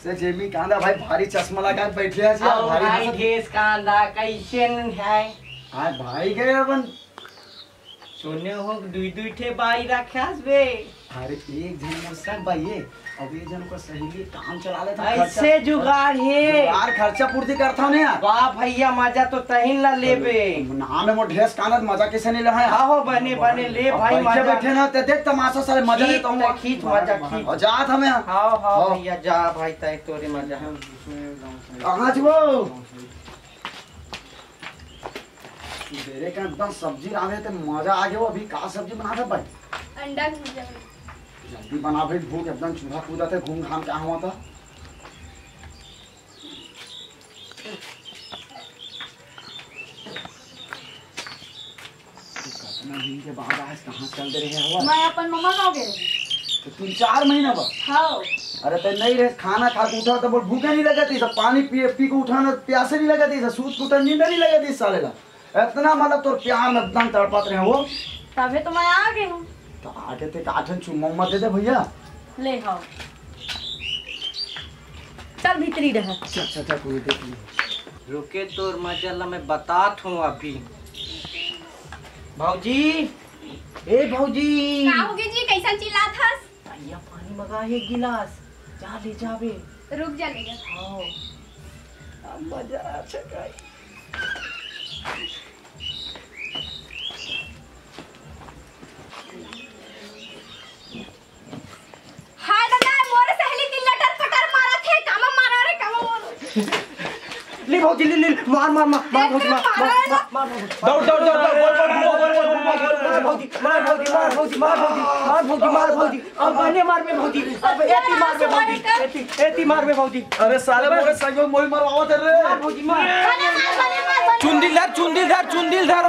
से जेमी कांदा भाई भारी चश्मा लगा के बैठे हैं यार भाई ढेस कांदा कैसे है हां भाई गए अपन सोने हो दुई ठे बाई रखास बे अरे एक जन मुस्ताक भाई ये अब एक जन को सही काम चला लेता ऐसे जुगाड़ है यार खर्चा पूर्ति करता हूं ना वाह भैया मजा तो तहिन ला लेबे नाम है मो ढेस कांदा मजा कैसे नहीं ले है आहो बने बने ले भाई मजा बैठे ना ते देख तमाशा सारे मजा लेता हूं खींच मजा खींच और जात हमें हां भैया जा भाई तय तोरे मजा कहां छो मेरे का एकदम सब्जी लावे ते मजा आ गया अभी का सब्जी बना था भाई अंडा भुजिया जल्दी बना भाई भूख एकदम चूल्हा कूदा थे घूम घाम क्या हुआ था कितना दिन के बाद आज कहां चल दे रहे हुआ मैं अपन मम्मा गांव गए तो 3-4 महीना बा हां अरे ते नहीं रहे खाना खा के उठा तो बोल भूखे नहीं लगती सब पानी पी के उठाना प्यासे नहीं लगती सब सूत कुटा नींद नहीं लगती साले ला इतना मतलब तो प्यार में एकदम तड़पत रहे हो तबे तो मैं आ गई हूं तो आगे ते काठन चुम्मा दे दे भैया ले आओ चल भीतरी रह अच्छा कोई देख ले रुके तोर मजा ला मैं बतात हूं अभी भौजी ए भौजी का होगी जी कैसा चिल्लात हस भैया पानी मंगा है गिलास जा ले जाबे रुक जा ले हां अब मजा अच्छा काई हाय दादा मोरे सहेली की लटर पटर मारा थे कामा मारा रे कामा मारो ले भौजी ले मार भौजी मार दौड़ मार भौजी अब बने मार में भौजी अब एती मार में भौजी अरे साले मोरे संग में मोई मरवावत रे मार भौजी मार चुंदिल धर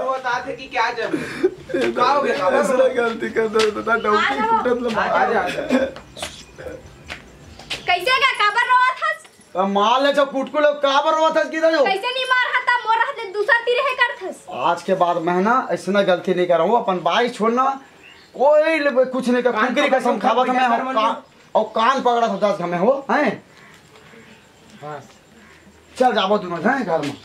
वो ताते की क्या जब का हो गया ऐसा गलती कर दो दादा डॉक्टर टूटत ल आजा कैसे का काबर रोवत हस माल ले जो कुटकुल काबर रोवत हस किधर जो कैसे नहीं मार हता मोर हाथ दूसरा तीर है करथस आज के बाद मैं ना ऐसा गलती नहीं कर रहा हूं अपन बाई छोड़ना कोई कुछ नहीं कर कुकरी कसम खावा था मैं और कान पकड़ा था 10 घमे हो हैं बस चल जाबो दोनों हैं घर में